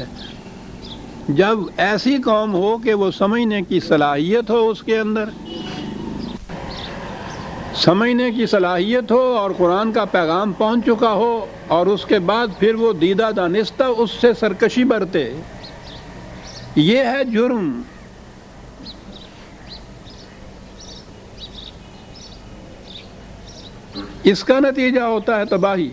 ہے۔ جب ایسی قوم ہو کہ وہ سمجھنے کی صلاحیت ہو، اس کے اندر سمجھنے کی صلاحیت ہو اور قرآن کا پیغام پہنچ چکا ہو، اور اس کے بعد پھر وہ دیدہ دانستہ اس سے سرکشی برتے، یہ ہے جرم۔ اس کا نتیجہ ہوتا ہے تباہی۔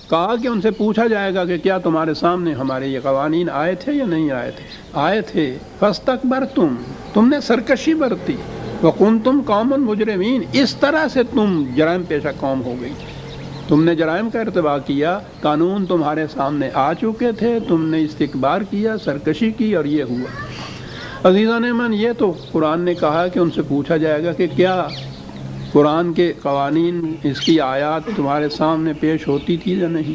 کہا کہ ان سے پوچھا جائے گا کہ کیا تمہارے سامنے ہمارے یہ قوانین آئے تھے یا نہیں آئے تھے؟ آئے تھے۔ فاستکبرتم، تم نے سرکشی برتی، وکنتم قوما مجرمین، اس طرح سے تم جرائم پیشہ قوم ہو گئی، تم نے جرائم کا ارتکاب کیا، قانون تمہارے سامنے آ چکے تھے، تم نے استکبار کیا، سرکشی کی، اور یہ ہوا۔ عزیزان من، یہ تو قرآن نے کہا کہ ان سے پوچھا جائے گا کہ کیا قرآن کے قوانین، اس کی آیات تمہارے سامنے پیش ہوتی تھی یا نہیں؟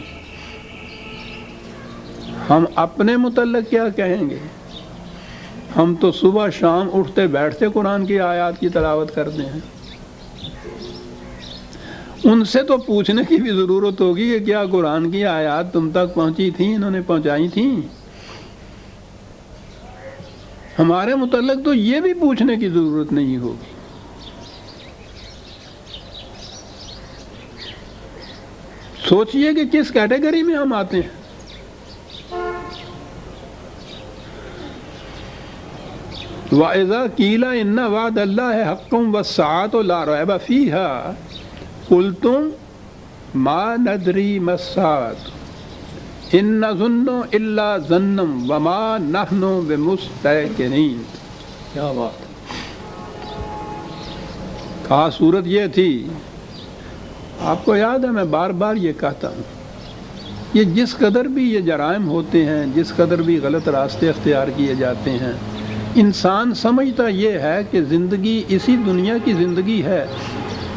ہم اپنے متعلق کیا کہیں گے؟ ہم تو صبح شام اٹھتے بیٹھتے قرآن کی آیات کی تلاوت کرتے ہیں۔ ان سے تو پوچھنے کی بھی ضرورت ہوگی کہ کیا قرآن کی آیات تم تک پہنچی تھیں، انہوں نے پہنچائی تھیں؟ ہمارے متعلق تو یہ بھی پوچھنے کی ضرورت نہیں ہوگی۔ سوچئے کہ کس کیٹیگری میں ہم آتے ہیں۔ وَإِذَا قِيلَ إِنَّ وَعْدَ اللَّهِ حَقٌّ وَالسَّاعَةُ لَا رَيْبَ فِيهَا قُلْتُمْ مَا نَدْرِي مَا السَّاعَةُ إِن نَّظُنُّ إِلَّا ظَنًّا وَمَا نَحْنُ بِمُسْتَيْقِنِينَ۔ کیا بات! کہا صورت یہ تھی، آپ کو یاد ہے میں بار بار یہ کہتا ہوں، یہ جس قدر بھی یہ جرائم ہوتے ہیں، جس قدر بھی غلط راستے اختیار کیے جاتے ہیں، انسان سمجھتا یہ ہے کہ زندگی اسی دنیا کی زندگی ہے،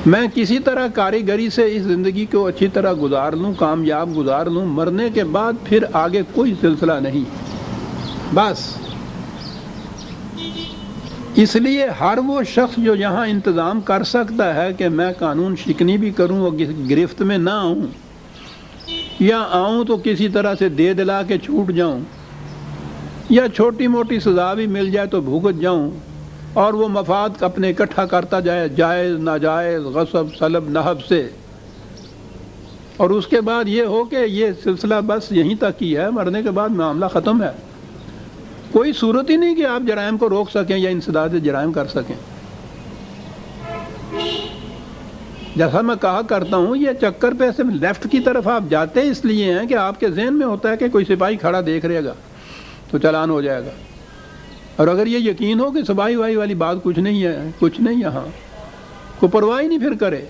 میں کسی طرح کاریگری سے اس زندگی کو اچھی طرح گزار لوں، کامیاب گزار لوں، مرنے کے بعد پھر آگے کوئی سلسلہ نہیں، بس۔ اس لیے ہر وہ شخص جو یہاں انتظام کر سکتا ہے کہ میں قانون شکنی بھی کروں اور گرفت میں نہ آؤں، یا آؤں تو کسی طرح سے دے دلا کے چھوٹ جاؤں، یا چھوٹی موٹی سزا بھی مل جائے تو بھگت جاؤں، اور وہ مفاد اپنے اکٹھا کرتا جائے، جائز ناجائز، غصب سلب نہب سے، اور اس کے بعد یہ ہو کہ یہ سلسلہ بس یہیں تک ہی ہے، مرنے کے بعد معاملہ ختم ہے، کوئی صورت ہی نہیں کہ آپ جرائم کو روک سکیں یا انسداد جرائم کر سکیں۔ جیسا میں کہا کرتا ہوں، یہ چکر پہ سے لیفٹ کی طرف آپ جاتے اس لیے ہیں کہ آپ کے ذہن میں ہوتا ہے کہ کوئی سپاہی کھڑا دیکھ رہے گا تو چلان ہو جائے گا، اور اگر یہ یقین ہو کہ سپاہی والی بات کچھ نہیں ہے، کچھ نہیں، یہاں کوئی پرواہ نہیں پھر کرے۔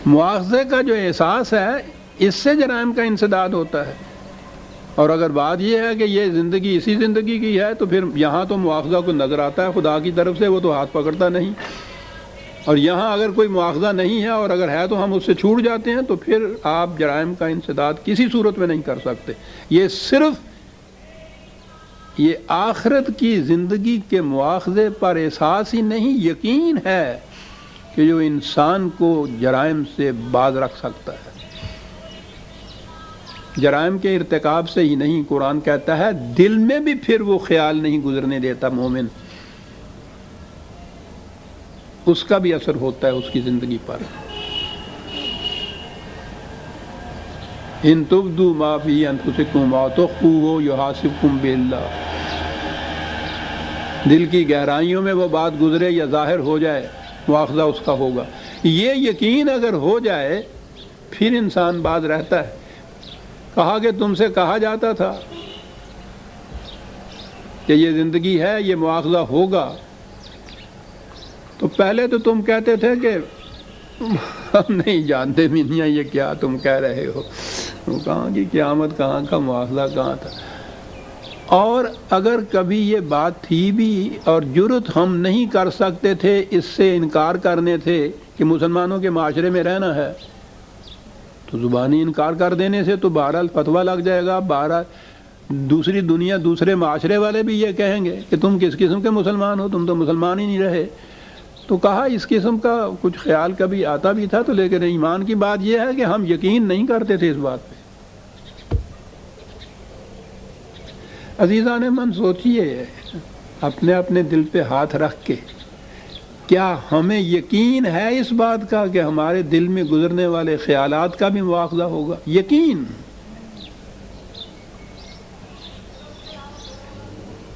مواخذے کا جو احساس ہے، اس سے جرائم کا انسداد ہوتا ہے، اور اگر بات یہ ہے کہ یہ زندگی اسی زندگی کی ہے تو پھر یہاں تو مواخذہ کو نظر آتا ہے خدا کی طرف سے، وہ تو ہاتھ پکڑتا نہیں، اور یہاں اگر کوئی مواخذہ نہیں ہے اور اگر ہے تو ہم اس سے چھوٹ جاتے ہیں، تو پھر آپ جرائم کا انسداد کسی صورت میں نہیں کر سکتے۔ یہ صرف یہ آخرت کی زندگی کے مواخذے پر احساس ہی نہیں، یقین ہے کہ جو انسان کو جرائم سے باز رکھ سکتا ہے، جرائم کے ارتکاب سے ہی نہیں، قرآن کہتا ہے دل میں بھی پھر وہ خیال نہیں گزرنے دیتا مومن، اس کا بھی اثر ہوتا ہے اس کی زندگی پر۔ ان تبدوا ما فی انفسکم او تخفوہ یحاسبکم باللہ، دل کی گہرائیوں میں وہ بات گزرے یا ظاہر ہو جائے، مواخذہ اس کا ہوگا۔ یہ یقین اگر ہو جائے پھر انسان باز رہتا ہے۔ کہا کہ تم سے کہا جاتا تھا کہ یہ زندگی ہے، یہ مواخذہ ہوگا، تو پہلے تو تم کہتے تھے کہ ہم نہیں جانتے میاں یہ کیا تم کہہ رہے ہو، کہاں کی قیامت، کہاں کا مواخذہ، کہاں تھا۔ اور اگر کبھی یہ بات تھی بھی اور جرت ہم نہیں کر سکتے تھے اس سے انکار کرنے تھے کہ مسلمانوں کے معاشرے میں رہنا ہے، تو زبانی انکار کر دینے سے تو بہرحال فتویٰ لگ جائے گا، بہرحال دوسری دنیا، دوسرے معاشرے والے بھی یہ کہیں گے کہ تم کس قسم کے مسلمان ہو، تم تو مسلمان ہی نہیں رہے۔ تو کہا اس قسم کا کچھ خیال کبھی آتا بھی تھا، تو لیکن ایمان کی بات یہ ہے کہ ہم یقین نہیں کرتے تھے اس بات پہ۔ عزیزان من سوچئے اپنے اپنے دل پہ ہاتھ رکھ کے، کیا ہمیں یقین ہے اس بات کا کہ ہمارے دل میں گزرنے والے خیالات کا بھی مواخذہ ہوگا؟ یقین.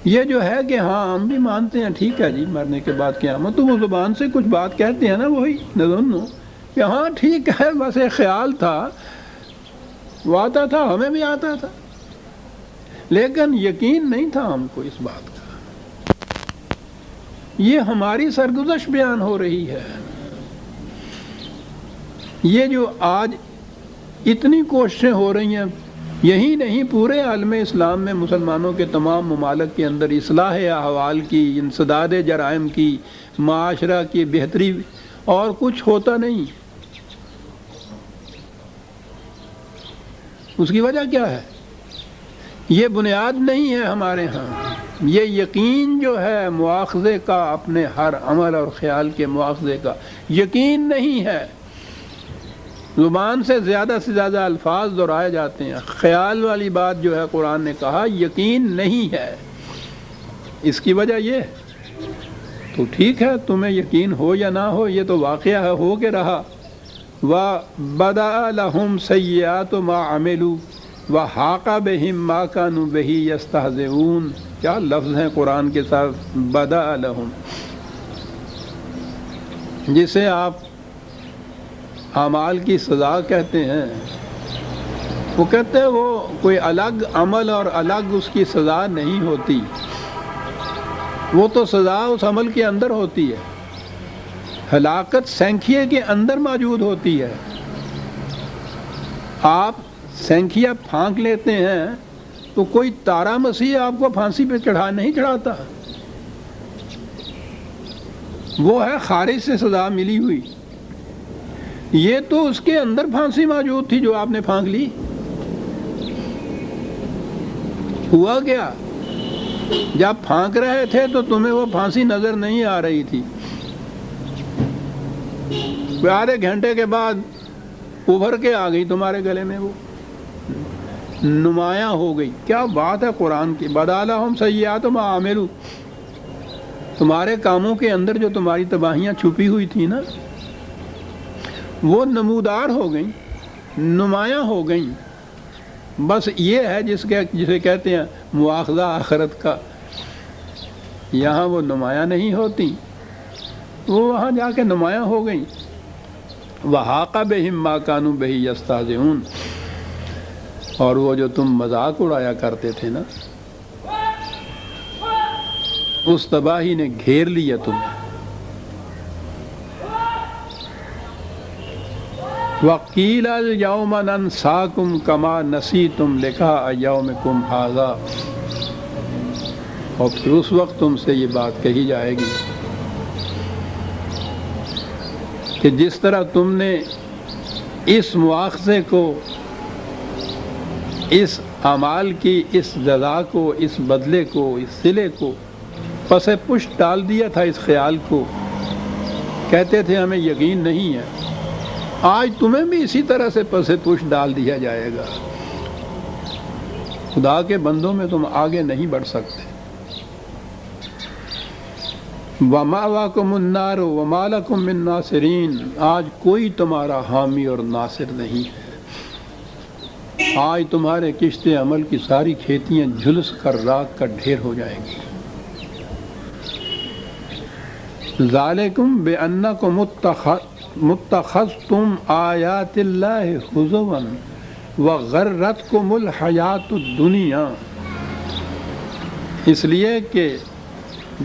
یہ جو ہے کہ ہاں ہم بھی مانتے ہیں ٹھیک ہے جی مرنے کے بعد قیامت، تو وہ زبان سے کچھ بات کہتے ہیں نا، وہی نظنو کہ ہاں ٹھیک ہے بس ایک خیال تھا، وہ آتا تھا، ہمیں بھی آتا تھا، لیکن یقین نہیں تھا ہم کو اس بات کا. یہ ہماری سرگزشت بیان ہو رہی ہے. یہ جو آج اتنی کوششیں ہو رہی ہیں، یہی نہیں پورے عالم اسلام میں مسلمانوں کے تمام ممالک کے اندر اصلاح احوال کی، انسداد جرائم کی، معاشرہ کی بہتری، اور کچھ ہوتا نہیں. اس کی وجہ کیا ہے؟ یہ بنیاد نہیں ہے ہمارے ہاں. یہ یقین جو ہے مواخذے کا، اپنے ہر عمل اور خیال کے مواخذے کا یقین نہیں ہے. زبان سے زیادہ الفاظ دہرائے جاتے ہیں، خیال والی بات جو ہے قرآن نے کہا یقین نہیں ہے. اس کی وجہ یہ تو ٹھیک ہے تمہیں یقین ہو یا نہ ہو، یہ تو واقعہ ہے، ہو کے رہا. وَبَدَأَ لَهُمْ سَيِّئَاتُ مَا عَمِلُوا وَحَاقَ بِهِم مَّا كَانُوا بِهِ يَسْتَهْزِئُونَ. کیا لفظ ہیں قرآن کے ساتھ، بَدَأَ لَهُمْ، جسے آپ اعمال کی سزا کہتے ہیں. وہ کہتے ہیں وہ کوئی الگ عمل اور الگ اس کی سزا نہیں ہوتی، وہ تو سزا اس عمل کے اندر ہوتی ہے. ہلاکت سینکھیے کے اندر موجود ہوتی ہے. آپ سینکھیا پھانک لیتے ہیں تو کوئی تارا مسیح آپ کو پھانسی پہ نہیں چڑھاتا، وہ ہے خارج سے سزا ملی ہوئی. یہ تو اس کے اندر پھانسی موجود تھی جو آپ نے پھانک لی. ہوا کیا؟ جب پھانک رہے تھے تو تمہیں وہ پھانسی نظر نہیں آ رہی تھی، آدھے گھنٹے کے بعد ابھر کے آ گئی تمہارے گلے میں، وہ نمایاں ہو گئی. کیا بات ہے قرآن کی. بَدَأَ لَهُمْ سَيِّئَاتُ مَا عَمِلُوا، تمہارے کاموں کے اندر جو تمہاری تباہیاں چھپی ہوئی تھی نا، وہ نمودار ہو گئیں، نمایاں ہو گئیں. بس یہ ہے جسے کہتے ہیں مواخذہ آخرت کا. یہاں وہ نمایاں نہیں ہوتی، وہ وہاں جا کے نمایاں ہو گئیں. وَحَاقَ بِهِم مَّا كَانُوا بِهِ يَسْتَهْزِئُونَ. اور وہ جو تم مذاق اڑایا کرتے تھے نا، اس تباہی نے گھیر لیا تمہیں. وَقِيلَ الْيَوْمَ نَنسَاكُمْ كَمَا نَسِيتُمْ لِقَاءَ يَوْمِكُمْ هَٰذَا. اور پھر اس وقت تم سے یہ بات کہی جائے گی کہ جس طرح تم نے اس مواخذے کو، اس اعمال کی اس جزا کو، اس بدلے کو، اس صلے کو پس پشت ڈال دیا تھا، اس خیال کو کہتے تھے ہمیں یقین نہیں ہے، آج تمہیں بھی اسی طرح سے پس پشت ڈال دیا جائے گا. خدا کے بندوں میں تم آگے نہیں بڑھ سکتے. وَمَأْوَاكُمُ النَّارُ وَمَا لَكُم مِّن نَّاصِرِينَ. آج کوئی تمہارا حامی اور ناصر نہیں ہے. آج تمہارے کشت عمل کی ساری کھیتیاں جھلس کر راکھ کا ڈھیر ہو جائیں گی. ذَلِكُمْ بِأَنَّكُمْ مُتَّخَذْتُمْ آیَاتِ اللَّهِ هُزُوًا وَغَرَّتْكُمُ الْحَیَاةُ الدُّنْیَا. اس لیے کہ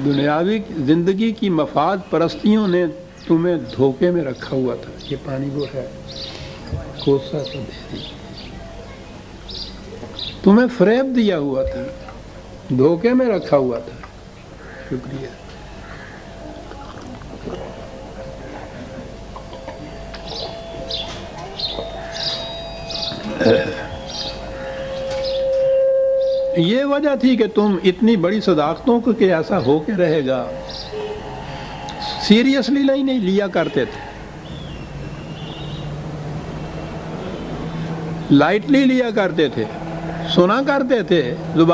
دنیاوی زندگی کی مفاد پرستیوں نے تمہیں دھوکے میں رکھا ہوا تھا. یہ پانی وہ ہے، کوسا سا دے دی، تمہیں فریب دیا ہوا تھا، دھوکے میں رکھا ہوا تھا. شکریہ. یہ وجہ تھی کہ تم اتنی بڑی صداقتوں کو کہ ایسا ہو کے رہے گا سیریسلی نہیں لیا کرتے تھے، لائٹلی لیا کرتے تھے، سنا کرتے تھے. زبان